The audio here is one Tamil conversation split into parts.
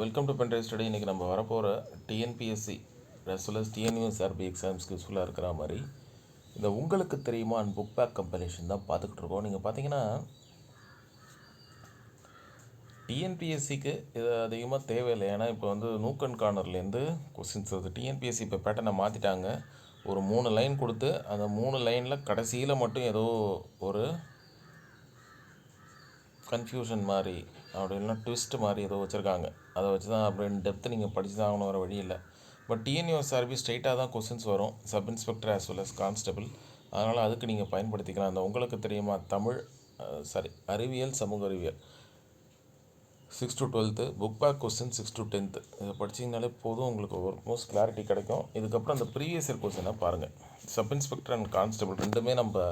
Welcome to pen study. இன்றைக்கி நம்ம வரப்போகிற TNPSC as well as TNUSRB எக்ஸாம்ஸ்க்கு யூஸ்ஃபுல்லாக இருக்கிற மாதிரி இந்த உங்களுக்கு தெரியுமா அண்ட் புக் பேக் கம்பெனிஷன் தான் பார்த்துக்கிட்டு இருக்கோம். நீங்கள் பார்த்தீங்கன்னா டிஎன்பிஎஸ்சிக்கு இது அதிகமாக தேவையில்லை. ஏன்னா இப்போ வந்து நூக் அண்ட் கார்னர்லேருந்து கொஸ்டின்ஸ் வருது. டிஎன்பிஎஸ்சி இப்போ பேட்டர்னை மாற்றிட்டாங்க. ஒரு 3 லைன் கொடுத்து அந்த 3 லைனில் கடைசியில் மட்டும் ஏதோ ஒரு கன்ஃபியூஷன் மாதிரி அப்படி இல்லைனா ட்விஸ்ட் மாதிரி ஏதோ வச்சுருக்காங்க. அதை வச்சு தான் அப்படின்னு டெப்த்து நீங்கள் படித்து தான் ஆகணும், வர வழி இல்லை. பட் டிஎன்யூஎஸ்ஆர்பி ஸ்ட்ரைட்டாக தான் கொஸ்டின்ஸ் வரும், sub inspector as well as constable. அதனால் அதுக்கு நீங்கள் பயன்படுத்திக்கலாம். அந்த உங்களுக்கு தெரியுமா தமிழ் அறிவியல் சமூக அறிவியல் 6 to 12th book back question 6 to 10th இதை படிச்சிங்கனாலே போதும், உங்களுக்கு ஒரு மோஸ்ட் கிளாரிட்டி கிடைக்கும். இதுக்கப்புறம் அந்த ப்ரீவியஸ் இயர் கொஸ்டினை பாருங்கள். சப் இன்ஸ்பெக்டர் அண்ட் கான்ஸ்டபிள் ரெண்டுமே நம்ம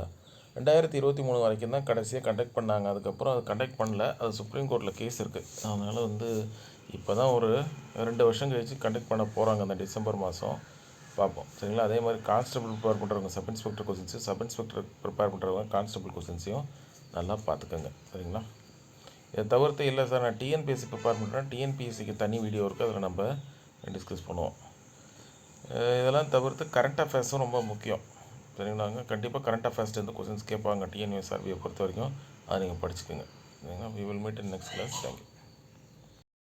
2023 வரைக்கும் தான் கடைசியாக கண்டக்ட் பண்ணாங்க. அதுக்கப்புறம் அது கண்டக்ட் பண்ணல, அது சுப்ரீம் கோர்ட்டில் கேஸ் இருக்குது. அதனால் வந்து இப்போ தான் ஒரு 2 வருஷம் கழிச்சு கண்டக்ட் பண்ண போகிறாங்க, அந்த டிசம்பர் மாதம் பார்ப்போம். சரிங்களா? அதே மாதிரி கான்ஸ்டபிள் ப்ரிப்பேர் பண்ணுறவங்க sub inspector questions, sub inspector prepare பண்ணுறவங்க கான்ஸ்டபிள் கொஸ்டின்ஸையும் நல்லா பார்த்துக்கோங்க. சரிங்களா? இதை தவிர்த்து இல்லை சார் நான் டிஎன்பிஎஸ்சி ப்ரிப்பேர் பண்ணுறேன், டிஎன்பிஎஸ்சிக்கு தனி வீடியோ இருக்குது, அதில் நம்ம டிஸ்கஸ் பண்ணுவோம். இதெல்லாம் தவிர்த்து கரண்ட் அஃபேர்ஸும் ரொம்ப முக்கியம். சரிங்களாங்க? கண்டிப்பாக கரண்ட் அஃபேர்ஸ்லேருந்து கொஸ்டின்ஸ் கேட்பாங்க டிஎன்யூஎஸ்ஆர்பியை பொறுத்த வரைக்கும். அதை நீங்கள் படிச்சுக்கோங்க. சரிங்களா? We will meet in next class. Thank you.